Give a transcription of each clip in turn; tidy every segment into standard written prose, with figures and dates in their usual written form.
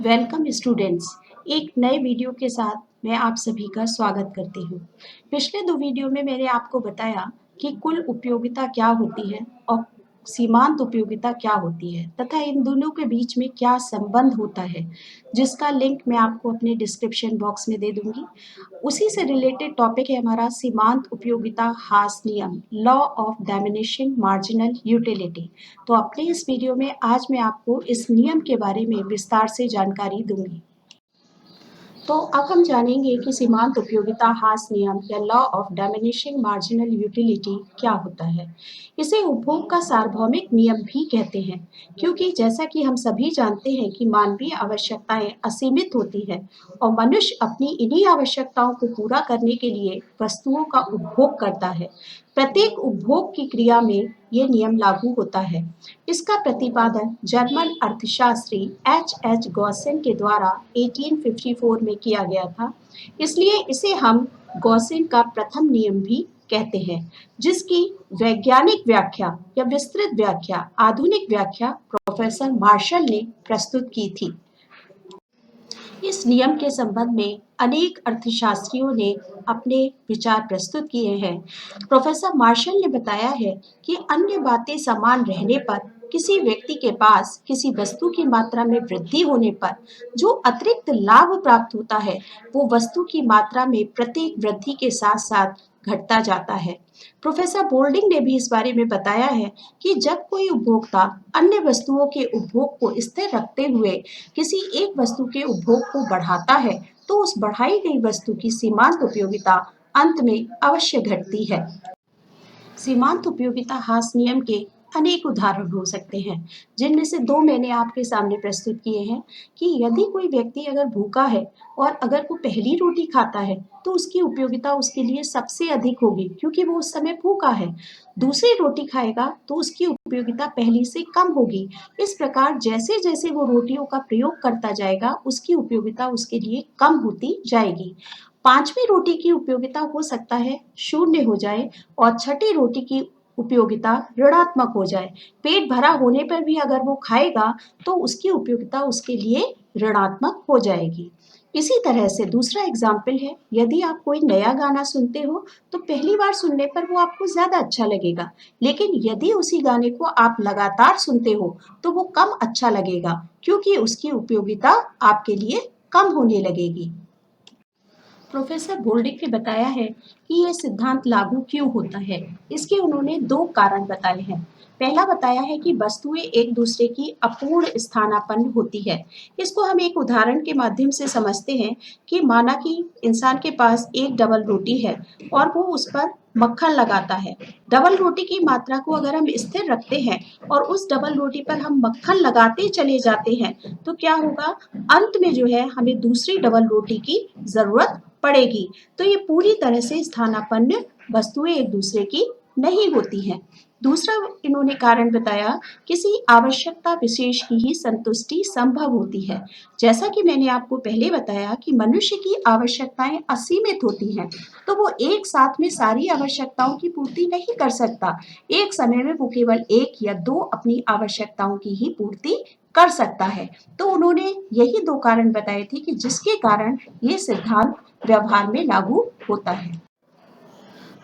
Welcome students. एक नए video के साथ मैं आप सभी का स्वागत करती हूँ। पिछले दो वीडियो में मैंने आपको बताया कि कुल उपयोगिता क्या होती है और सीमांत उपयोगिता क्या होती है तथा इन दोनों के बीच में क्या संबंध होता है, जिसका लिंक मैं आपको अपने डिस्क्रिप्शन बॉक्स में दे दूंगी। उसी से रिलेटेड टॉपिक है हमारा सीमांत उपयोगिता हास नियम, लॉ ऑफ डायमिनिशिंग मार्जिनल यूटिलिटी। तो अपने इस वीडियो में आज मैं आपको इस नियम के बारे में विस्तार से जानकारी दूंगी। तो अब हम जानेंगे कि सीमांत उपयोगिता हास नियम या लॉ ऑफ डायमिनिशिंग मार्जिनल यूटिलिटी क्या होता है। इसे उपभोग का सार्वभौमिक नियम भी कहते हैं, क्योंकि जैसा कि हम सभी जानते हैं कि मानवीय आवश्यकताएं असीमित होती हैं और मनुष्य अपनी इन्हीं आवश्यकताओं को पूरा करने के लिए वस्तुओं का उपभोग करता है। प्रत्येक उपभोग की क्रिया में ये नियम लागू होता है। इसका प्रतिपादन जर्मन अर्थशास्त्री एच गॉसेन के द्वारा 1854 में किया गया था। इसलिए इसे हम गॉसेन का प्रथम नियम भी कहते हैं, जिसकी वैज्ञानिक व्याख्या या विस्तृत व्याख्या, आधुनिक व्याख्या प्रोफेसर मार्शल ने प्रस्तुत की थी। इस नियम के संबंध में अनेक अर्थशास्त्रियों ने अपने विचार प्रस्तुत किए हैं। प्रोफेसर मार्शल ने बताया है कि अन्य बातें समान रहने पर किसी व्यक्ति के पास किसी वस्तु की मात्रा में वृद्धि होने पर जो अतिरिक्त लाभ प्राप्त होता है, वो वस्तु की मात्रा में प्रत्येक वृद्धि के साथ साथ घटता जाता है। प्रोफेसर बोल्डिंग ने भी इस बारे में बताया है कि जब कोई उपभोक्ता अन्य वस्तुओं के उपभोग को स्थिर रखते हुए किसी एक वस्तु के उपभोग को बढ़ाता है, तो उस बढ़ाई गई वस्तु की सीमांत उपयोगिता अंत में अवश्य घटती है। सीमांत उपयोगिता हास नियम के अनेक उदाहरण हो सकते हैं, जिनमें से दो मैंने आपके सामने प्रस्तुत किए हैं कि यदि कोई व्यक्ति अगर भूखा है और अगर वो पहली रोटी खाता है, तो उसकी उपयोगिता उसके लिए सबसे अधिक होगी, क्योंकि वो उस समय भूखा है। दूसरी रोटी खाएगा तो उसकी उपयोगिता पहली से कम होगी। इस प्रकार जैसे जैसे वो रोटियों का प्रयोग करता जाएगा, उसकी उपयोगिता उसके लिए कम होती जाएगी। पांचवी रोटी की उपयोगिता हो सकता है शून्य हो जाए और छठी रोटी की उपयोगिता ऋणात्मक हो जाए। पेट भरा होने पर भी अगर वो खाएगा तो उसकी उपयोगिता उसके लिए ऋणात्मक हो जाएगी। इसी तरह से दूसरा एग्जाम्पल है, यदि आप कोई नया गाना सुनते हो तो पहली बार सुनने पर वो आपको ज्यादा अच्छा लगेगा, लेकिन यदि उसी गाने को आप लगातार सुनते हो तो वो कम अच्छा लगेगा, क्योंकि उसकी उपयोगिता आपके लिए कम होने लगेगी। प्रोफेसर बोल्डिक ने बताया है कि यह सिद्धांत लागू क्यों होता है। इसके उन्होंने दो कारण बताए हैं। पहला बताया है कि वस्तुएं एक दूसरे की अपूर्ण स्थानापन्न होती है। इसको हम एक उदाहरण के माध्यम से समझते हैं कि माना कि इंसान के पास एक डबल रोटी है और वो उस पर मक्खन लगाता है। डबल रोटी की मात्रा को अगर हम स्थिर रखते हैं और उस डबल रोटी पर हम मक्खन लगाते चले जाते हैं, तो क्या होगा, अंत में जो है हमें दूसरी डबल रोटी की जरूरत पड़ेगी। तो ये पूरी तरह से स्थानापन्न वस्तुएं एक दूसरे की नहीं होती हैं। दूसरा इन्होंने कारण बताया, किसी आवश्यकता विशेष की ही संतुष्टि संभव होती है। जैसा कि मैंने आपको पहले बताया कि मनुष्य की आवश्यकताएं असीमित होती हैं, तो वो एक साथ में सारी आवश्यकताओं की पूर्ति नहीं कर सकता। एक समय में वो केवल एक या दो अपनी आवश्यकताओं की ही पूर्ति कर सकता है। तो उन्होंने यही दो कारण बताए थे कि जिसके कारण ये सिद्धांत व्यवहार में लागू होता है।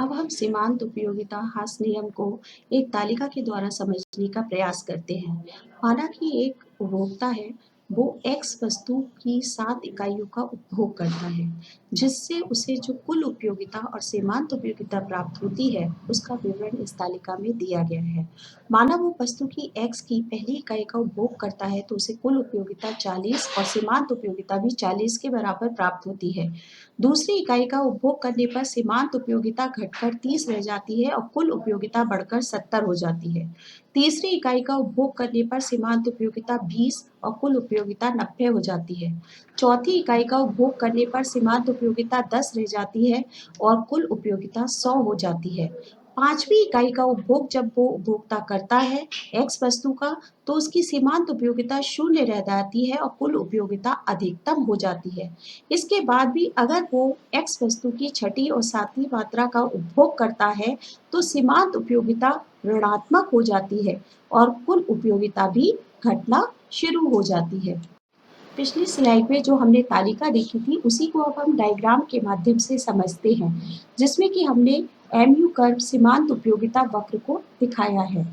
अब हम सीमांत उपयोगिता हास नियम को एक तालिका के द्वारा समझने का प्रयास करते हैं। माना कि एक उपभोक्ता है, वो एक्स वस्तु की 7 इकाइयों का उपभोग करता है, जिससे उसे जो कुल उपयोगिता और सीमांत उपयोगिता प्राप्त होती है, उसका विवरण इस तालिका में दिया गया है। माना वो वस्तु की एक्स की पहली इकाई का उपभोग करता है, तो उसे कुल उपयोगिता 40 और सीमांत उपयोगिता भी 40 के बराबर प्राप्त होती है। दूसरी इकाई का उपभोग करने पर सीमांत उपयोगिता घटकर 30 रह जाती है और कुल उपयोगिता बढ़कर 70 हो जाती है। तीसरी इकाई का उपभोग करने पर सीमांत उपयोगिता 20 और कुल उपयोगिता 90 हो जाती है। चौथी इकाई का उपभोग करने पर सीमांत उपयोगिता 10 रह जाती है और कुल उपयोगिता 100 हो जाती है। पांचवी इकाई का उपभोग जब वो उपभोक्ता करता है एक्स वस्तु का, तो उसकी सीमांत उपयोगिता 0 रह जाती है और कुल उपयोगिता अधिकतम हो जाती है। इसके बाद भी अगर वो एक्स वस्तु की छठी और सातवीं मात्रा का उपभोग करता है, तो सीमांत उपयोगिता ऋणात्मक हो जाती है और कुल उपयोगिता भी घटना शुरू हो जाती है। पिछली स्लाइड में जो हमने तालिका देखी थी उसी को अब हम डायग्राम के माध्यम से समझते हैं, जिसमें कि हमने एमयू कर्व सीमांत उपयोगिता वक्र को दिखाया है।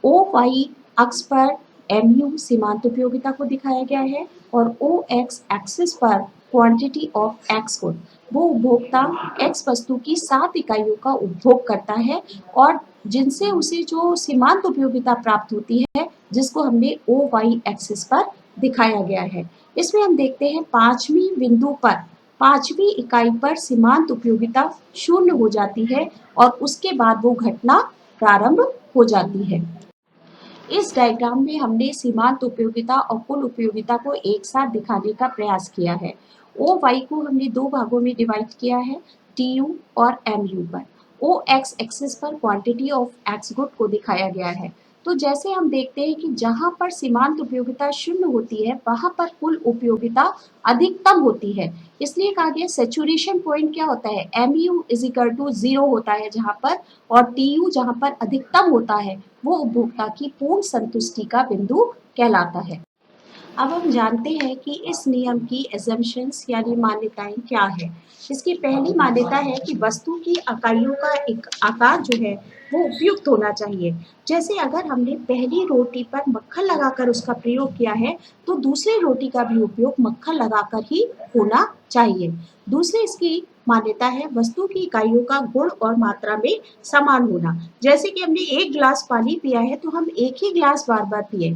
ओ वाई अक्ष पर एमयू सीमांत उपयोगिता को दिखाया गया है और ओ एक्स एक्सिस पर क्वांटिटी ऑफ एक्स गुड, वो उपभोक्ता एक्स वस्तु की 7 इकाइयों का उपभोग करता है और जिनसे उसे जो सीमांत उपयोगिता प्राप्त होती है, जिसको हमने ओ वाई एक्सिस पर दिखाया गया है। इसमें हम देखते हैं पांचवी बिंदु पर, पांचवी इकाई पर सीमांत उपयोगिता शून्य हो जाती है और उसके बाद वो घटना प्रारंभ हो जाती है। इस डायग्राम में हमने सीमांत उपयोगिता और कुल उपयोगिता को एक साथ दिखाने का प्रयास किया है। ओ वाई को हमने दो भागों में डिवाइड किया है, टी यू और एम यू पर। ओ एक्स एक्सिस पर क्वांटिटी ऑफ एक्स गुड को दिखाया गया है। तो जैसे हम देखते हैं कि जहां पर सीमांत उपयोगिता शून्य होती है वहां पर कुल उपयोगिता अधिकतम होती है। इसलिए कहा गया सैचुरेशन पॉइंट क्या होता है, M U is equal to 0 होता है जहां पर, और टी यू जहां पर अधिकतम होता है वो उपभोक्ता की पूर्ण संतुष्टि का बिंदु कहलाता है। अब हम जानते हैं कि इस नियम की एजम्पशंस यानी मान्यताएं क्या है। इसकी पहली मान्यता है कि वस्तु की इकाइयों का एक आकार जो है वो उपयुक्त होना चाहिए। जैसे अगर हमने पहली रोटी पर मक्खन लगाकर उसका प्रयोग किया है तो दूसरी रोटी का भी उपयोग मक्खन लगाकर ही होना चाहिए। दूसरी इसकी मान्यता है वस्तु की इकाइयों का गुण और मात्रा में समान होना। जैसे कि हमने एक गिलास पानी पिया है तो हम एक ही गिलास बार बार पिए,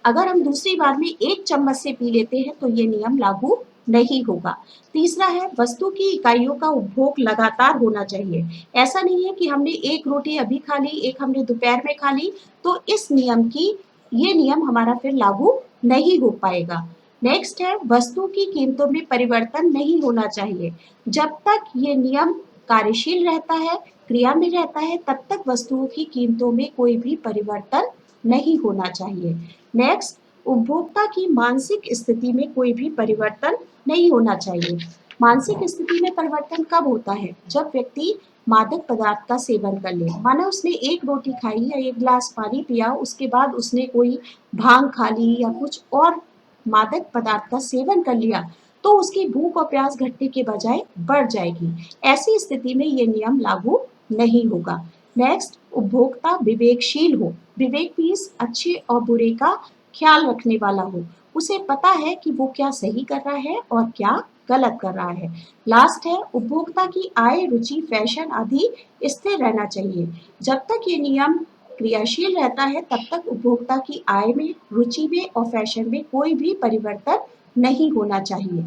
अगर हम दूसरी बार में एक चम्मच से पी लेते हैं तो ये नियम लागू नहीं होगा। तीसरा है वस्तु की इकाइयों का उपभोग लगातार होना चाहिए। ऐसा नहीं है कि हमने एक रोटी अभी खा ली, एक हमने दोपहर में खा ली, तो इस नियम की ये नियम हमारा फिर लागू नहीं हो पाएगा। नेक्स्ट है वस्तु की कीमतों में परिवर्तन नहीं होना चाहिए। जब तक ये नियम कार्यशील रहता है, क्रिया में रहता है, तब तक वस्तुओं की कीमतों में कोई भी परिवर्तन नहीं होना चाहिए। नेक्स्ट, उपभोक्ता की मानसिक स्थिति में कोई भी परिवर्तन नहीं होना चाहिए। मानसिक स्थिति में परिवर्तन कब होता है, जब व्यक्ति मादक पदार्थ का सेवन कर ले। माना उसने एक रोटी खाई या एक गिलास पानी पिया, उसके बाद उसने कोई भांग खा ली या कुछ और मादक पदार्थ का सेवन कर लिया, तो उसकी भूख और प्यास घटने के बजाय बढ़ जाएगी। ऐसी स्थिति में ये नियम लागू नहीं होगा। नेक्स्ट, उपभोक्ता विवेकशील हो। विवेक मीन्स अच्छे और बुरे का ख्याल रखने वाला हो। उसे पता है कि वो क्या सही कर रहा है और क्या गलत कर रहा है। लास्ट है उपभोक्ता की आय, रुचि, फैशन आदि स्थिर रहना चाहिए। जब तक ये नियम क्रियाशील रहता है तब तक उपभोक्ता की आय में, रुचि में और फैशन में कोई भी परिवर्तन नहीं होना चाहिए।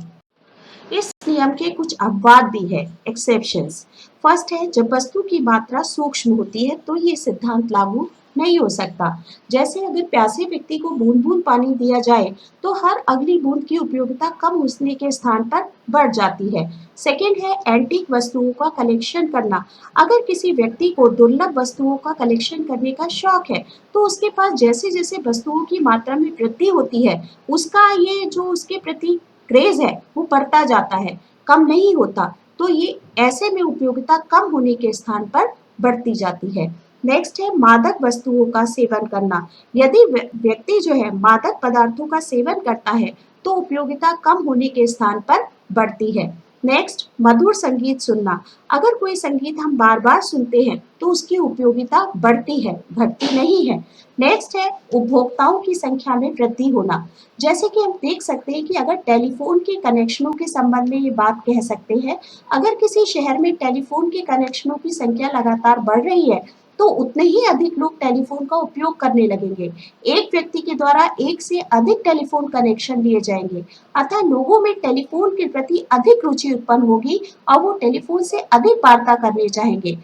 इस नियम के कुछ अपवाद भी है, एक्सेप्शंस। फर्स्ट है जब वस्तु की मात्रा सूक्ष्म होती है तो ये सिद्धांत लागू नहीं हो सकता। जैसे अगर प्यासे व्यक्ति को बूंद बूंद पानी दिया जाए तो हर अगली बूंद की उपयोगिता कम होने के स्थान पर बढ़ जाती है। सेकेंड है एंटीक वस्तुओं का कलेक्शन करना। अगर किसी व्यक्ति को दुर्लभ वस्तुओं का कलेक्शन करने का शौक है तो उसके पास जैसे जैसे वस्तुओं की मात्रा में वृद्धि होती है उसका ये जो उसके प्रति क्रेज है वो बढ़ता जाता है, कम नहीं होता। तो ये ऐसे में उपयोगिता कम होने के स्थान पर बढ़ती जाती है। नेक्स्ट है मादक वस्तुओं का सेवन करना। यदि व्यक्ति जो है मादक पदार्थों का सेवन करता है तो उपयोगिता कम होने के स्थान पर बढ़ती है। नेक्स्ट, मधुर संगीत सुनना। अगर कोई संगीत हम बार बार सुनते हैं तो उसकी उपयोगिता बढ़ती है, घटती नहीं है। नेक्स्ट है उपभोक्ताओं की संख्या में वृद्धि होना। जैसे कि हम देख सकते हैं कि अगर टेलीफोन के कनेक्शनों के संबंध में ये बात कह सकते हैं, अगर किसी शहर में टेलीफोन के कनेक्शनों की संख्या लगातार बढ़ रही है तो उतने ही अधिक लोग टेलीफोन का उपयोग करने लगेंगे। एक व्यक्ति के द्वारा एक से अधिक टेलीफोन कनेक्शन लिए जाएंगे, अतः लोगों में टेलीफोन के प्रति अधिक रुचि उत्पन्न होगी और वो टेलीफोन से अधिक वार्ता करने चाहेंगे।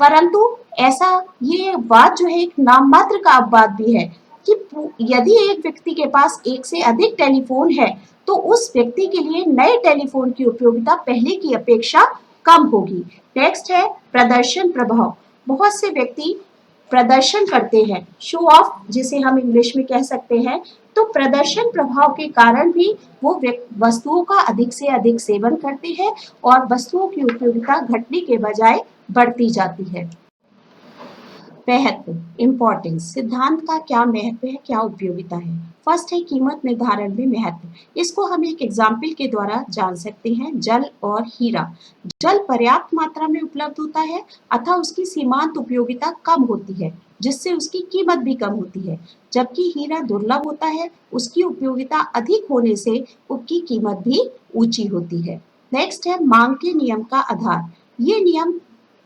परंतु ऐसा ये बात जो है एक नाम मात्र का अपवाद भी है कि यदि एक व्यक्ति के पास एक से अधिक टेलीफोन है तो उस व्यक्ति के लिए नए टेलीफोन की उपयोगिता पहले की अपेक्षा कम होगी। नेक्स्ट है प्रदर्शन प्रभाव। बहुत से व्यक्ति प्रदर्शन करते हैं, शो ऑफ जिसे हम इंग्लिश में कह सकते हैं। तो प्रदर्शन प्रभाव के कारण भी वो वस्तुओं का अधिक से अधिक सेवन करते हैं और वस्तुओं की उपयोगिता घटने के बजाय बढ़ती जाती है। महत्व, इम्पोर्टेंस, सिद्धांत का क्या महत्व है, क्या उपयोगिता है। फर्स्ट है कीमत निर्धारण में महत्व। इसको हम एक एग्जाम्पल के द्वारा जान सकते हैं। जल और हीरा। जल पर्याप्त मात्रा में उपलब्ध होता है अतः उसकी सीमांत उपयोगिता कम होती है, जिससे उसकी कीमत भी कम होती है। जबकि हीरा दुर्लभ होता है, उसकी उपयोगिता अधिक होने से उसकी कीमत भी ऊंची होती है। नेक्स्ट है मांग के नियम का आधार। ये नियम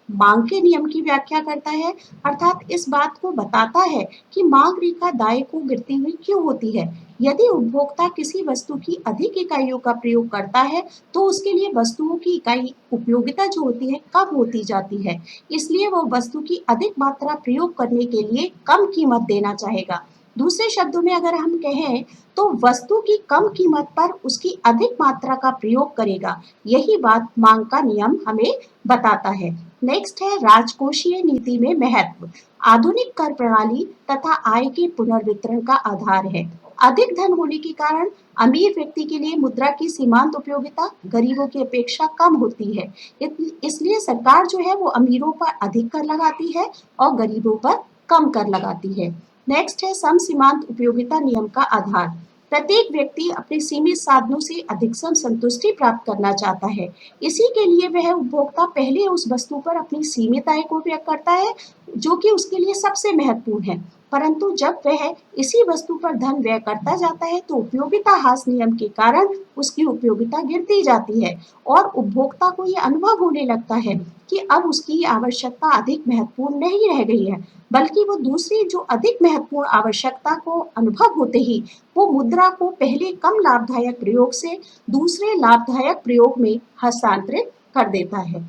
मांग के नियम की व्याख्या करता है, अर्थात इस बात को बताता है कि मांग रेखा दाएं को गिरती हुई क्यों होती है। यदि उपभोक्ता किसी वस्तु की अधिक इकाइयों का प्रयोग करता है तो उसके लिए वस्तुओं की इकाई उपयोगिता जो होती है कम होती जाती है, इसलिए वो वस्तु की अधिक मात्रा प्रयोग करने के लिए कम कीमत देना चाहेगा। दूसरे शब्दों में अगर हम कहें तो वस्तु की कम कीमत पर उसकी अधिक मात्रा का प्रयोग करेगा। यही बात मांग का नियम हमें बताता है। नेक्स्ट है राजकोषीय नीति में महत्व। आधुनिक कर प्रणाली तथा आय के पुनर्वितरण का आधार है। अधिक धन होने के कारण अमीर व्यक्ति के लिए मुद्रा की सीमांत उपयोगिता गरीबों की अपेक्षा कम होती है। इसलिए सरकार जो है वो अमीरों पर अधिक कर लगाती है और गरीबों पर कम कर लगाती है। नेक्स्ट है सम सीमांत उपयोगिता नियम का आधार। प्रत्येक व्यक्ति अपने सीमित साधनों से अधिकतम संतुष्टि प्राप्त करना चाहता है। इसी के लिए वह उपभोक्ता पहले उस वस्तु पर अपनी सीमित आय को व्यय करता है जो कि उसके लिए सबसे महत्वपूर्ण है। परंतु जब वह इसी वस्तु पर धन व्यय करता जाता है तो उपयोगिता ह्रास नियम के कारण उसकी उपयोगिता गिरती जाती है और उपभोक्ता को यह अनुभव होने लगता है कि अब उसकी आवश्यकता अधिक महत्वपूर्ण नहीं रह गई है, बल्कि वो दूसरी जो अधिक महत्वपूर्ण आवश्यकता को अनुभव होते ही वो मुद्रा को पहले कम लाभदायक प्रयोग से दूसरे लाभदायक प्रयोग में हस्तांतरित कर देता है।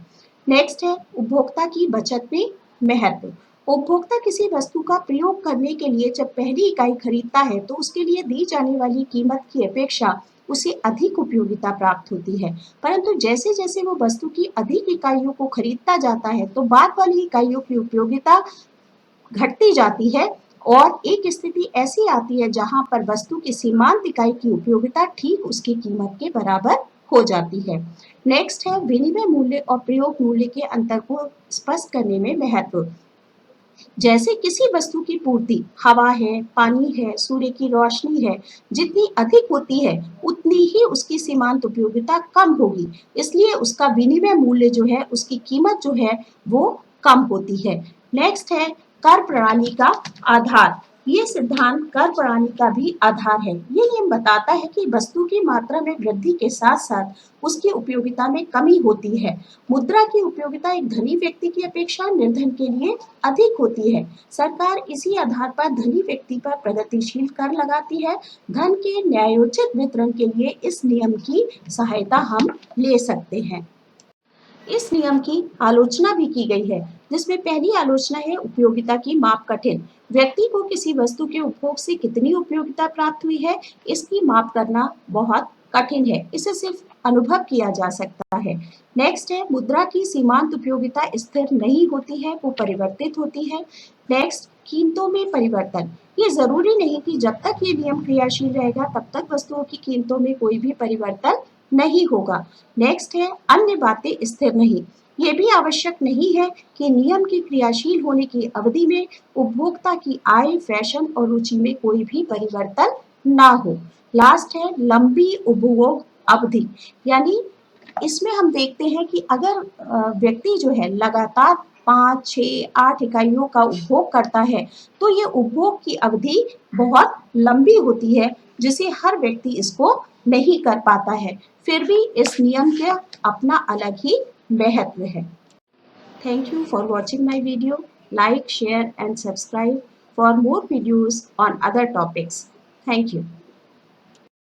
नेक्स्ट है उपभोक्ता की बचत में महत्व। उपभोक्ता किसी वस्तु का प्रयोग करने के लिए जब पहली इकाई खरीदता है तो उसके लिए दी जाने वाली कीमत की अपेक्षा उसे अधिक उपयोगिता प्राप्त होती है। परंतु जैसे जैसे वो वस्तु की अधिक इकाइयों को खरीदता जाता है तो बाद वाली इकाइयों की उपयोगिता घटती जाती है और एक स्थिति ऐसी आती है जहां पर वस्तु की सीमांत इकाई की उपयोगिता ठीक उसकी कीमत के बराबर हो जाती है। नेक्स्ट है विनिमय मूल्य और प्रयोग मूल्य के अंतर को स्पष्ट करने में महत्व। जैसे किसी वस्तु की पूर्ति हवा है, पानी है, सूर्य की रोशनी है, जितनी अधिक होती है उतनी ही उसकी सीमांत उपयोगिता कम होगी, इसलिए उसका विनिमय मूल्य जो है उसकी कीमत जो है वो कम होती है। नेक्स्ट है कर प्रणाली का आधार। ये सिद्धांत कर प्रणाली का भी आधार है। ये नियम बताता है कि वस्तु की मात्रा में वृद्धि के साथ साथ उसकी उपयोगिता में कमी होती है। मुद्रा की उपयोगिता एक धनी व्यक्ति की अपेक्षा निर्धन के लिए अधिक होती है। सरकार इसी आधार पर धनी व्यक्ति पर प्रगतिशील कर लगाती है। धन के न्यायोचित वितरण के लिए इस नियम की सहायता हम ले सकते हैं। इस नियम की आलोचना भी की गई है, जिसमें पहली आलोचना है उपयोगिता की माप कठिन। व्यक्ति को किसी वस्तु के उपभोग से कितनी उपयोगिता प्राप्त हुई है इसकी माप करना बहुत कठिन है, इसे सिर्फ अनुभव किया जा सकता है। नेक्स्ट है मुद्रा की सीमांत उपयोगिता स्थिर नहीं होती है, वो परिवर्तित होती है। नेक्स्ट कीमतों में परिवर्तन। ये जरूरी नहीं कि जब तक ये नियम क्रियाशील रहेगा तब तक वस्तुओं की कीमतों में कोई भी परिवर्तन नहीं होगा। नेक्स्ट है अन्य बातें स्थिर नहीं। ये भी आवश्यक नहीं है कि नियम के क्रियाशील होने की अवधि में उपभोक्ता की आय, फैशन और रुचि में कोई भी परिवर्तन ना हो। लास्ट है लंबी उपभोग अवधि, यानी इसमें हम देखते हैं कि अगर व्यक्ति जो है लगातार 5, 6, 8 इकाइयों का उपभोग करता है तो ये उपभोग की अवधि बहुत लंबी होती है, जिसे हर व्यक्ति इसको नहीं कर पाता है। फिर भी इस नियम का अपना अलग ही महत्व है। Thank you for watching my video. Like, share and subscribe for more videos on other topics. Thank you.